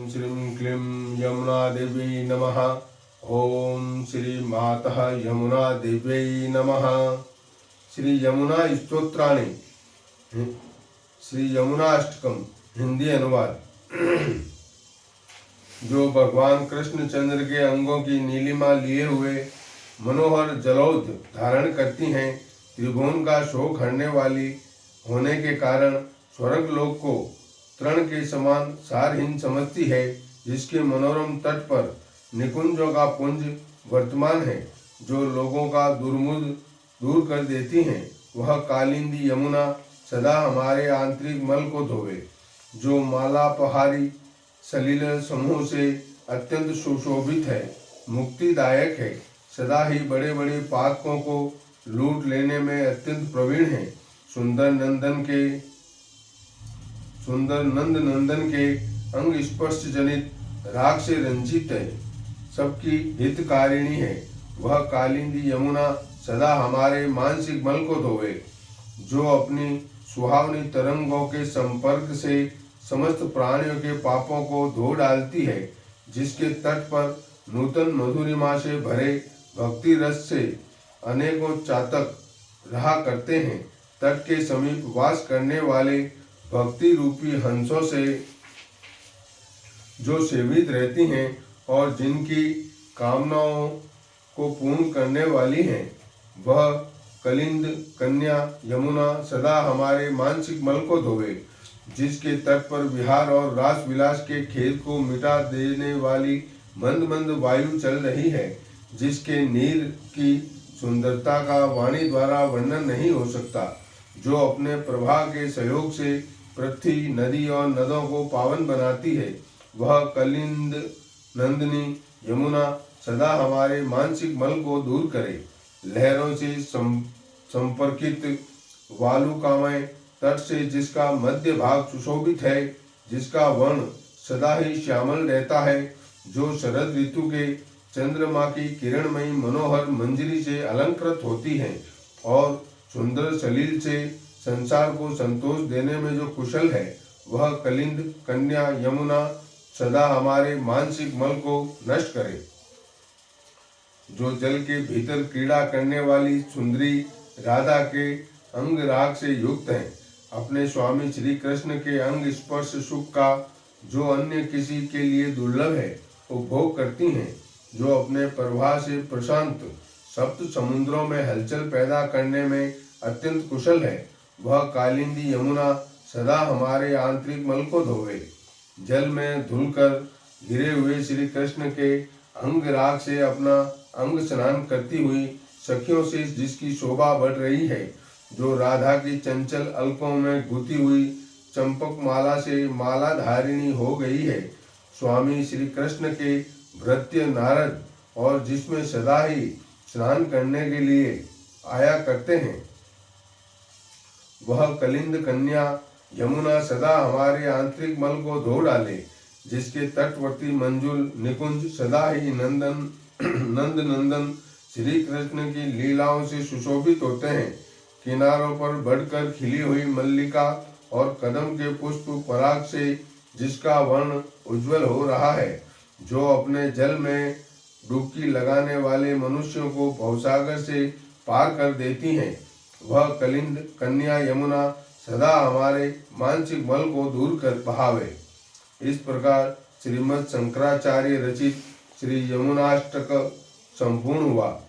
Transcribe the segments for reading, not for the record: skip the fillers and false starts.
श्रीं क्लीं यमुना देव्यै नमः। ओम श्री मातः यमुना देव्यै नमः। श्री यमुना स्तोत्राणि श्री यमुनाष्टकम हिंदी अनुवाद। जो भगवान कृष्णचंद्र के अंगों की नीलिमा लिए हुए मनोहर जलौध धारण करती हैं, त्रिभुवन का शोक हरने वाली होने के कारण स्वर्ग लोक को तृण के समान सारहीन समझती है, जिसके मनोरम तट पर निकुंजों का पुंज वर्तमान है, जो लोगों का दुर्मुद दूर कर देती हैं। वह कालिंदी यमुना सदा हमारे आंतरिक मल को धोवे, जो मालापहारी सलिल समूह से अत्यंत सुशोभित है, मुक्तिदायक है, सदा ही बड़े बड़े पातकों को लूट लेने में अत्यंत प्रवीण है, सुंदर नंदन के अंग स्पर्श जनित राग से रंजित है, सबकी हितकारिणी है। वह कालिंदी यमुना सदा हमारे मानसिक मल को धोवे, जो अपनी सुहावनी तरंगों के संपर्क से समस्त प्राणियों के पापों को धो डालती है, जिसके तट पर नूतन मधुरिमा से भरे भक्ति रस से अनेकों चातक रहा करते हैं। तट के समीप वास करने वाले भक्ति रूपी हंसों से जो सेवित रहती हैं और जिनकी कामनाओं को पूर्ण करने वाली हैं, वह कलिंद कन्या यमुना सदा हमारे मानसिक मल को धोवे, जिसके तट पर विहार और रास विलास के खेत को मिटा देने वाली मंद मंद वायु चल रही है, जिसके नीर की सुंदरता का वाणी द्वारा वर्णन नहीं हो सकता, जो अपने प्रवाह के सहयोग से पृथ्वी नदी और नदों को पावन बनाती है। वह कलिंद नंदिनी यमुना सदा हमारे मानसिक मल को दूर करे, लहरों से संपर्कित वालुकामय तट से जिसका मध्य भाग सुशोभित है, जिसका वर्ण सदा ही श्यामल रहता है, जो शरद ऋतु के चंद्रमा की किरणमयी मनोहर मंजरी से अलंकृत होती है और सुंदर सलील से संसार को संतोष देने में जो कुशल है, वह कलिंद कन्या यमुना सदा हमारे मानसिक मल को नष्ट करे। जो जल के भीतर क्रीड़ा करने वाली सुंदरी राधा के अंग राग से युक्त है, अपने स्वामी श्री कृष्ण के अंग स्पर्श सुख का जो अन्य किसी के लिए दुर्लभ है, उपभोग करती हैं, जो अपने प्रवाह से प्रशांत सप्त समुद्रों में हलचल पैदा करने में अत्यंत कुशल है, वह कालिंदी यमुना सदा हमारे आंतरिक मल को धोवे। जल में धुलकर घिरे हुए श्री कृष्ण के अंग राग से अपना अंग स्नान करती हुई सखियों से जिसकी शोभा बढ़ रही है, जो राधा की चंचल अलकों में गुथी हुई चंपक माला से माला धारिणी हो गई है, स्वामी श्री कृष्ण के भृत्य नारद और जिसमें सदा ही स्नान करने के लिए आया करते हैं, वह कलिंद कन्या यमुना सदा हमारे आंतरिक मल को धो डाले, जिसके तटवर्ती मंजुल निकुंज सदा ही नंदन श्री कृष्ण की लीलाओं से सुशोभित होते हैं। किनारों पर बढ़कर खिली हुई मल्लिका और कदम के पुष्प पराग से जिसका वर्ण उज्जवल हो रहा है, जो अपने जल में डुबकी लगाने वाले मनुष्यों को भवसागर से पार कर देती हैं, वह कलिंद कन्या यमुना सदा हमारे मानसिक मल को दूर कर बहावे। इस प्रकार श्रीमद् शंकराचार्य रचित श्री यमुनाष्टक संपूर्ण हुआ।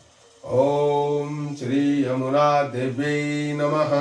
ओम श्री यमुना देव्यै नमः।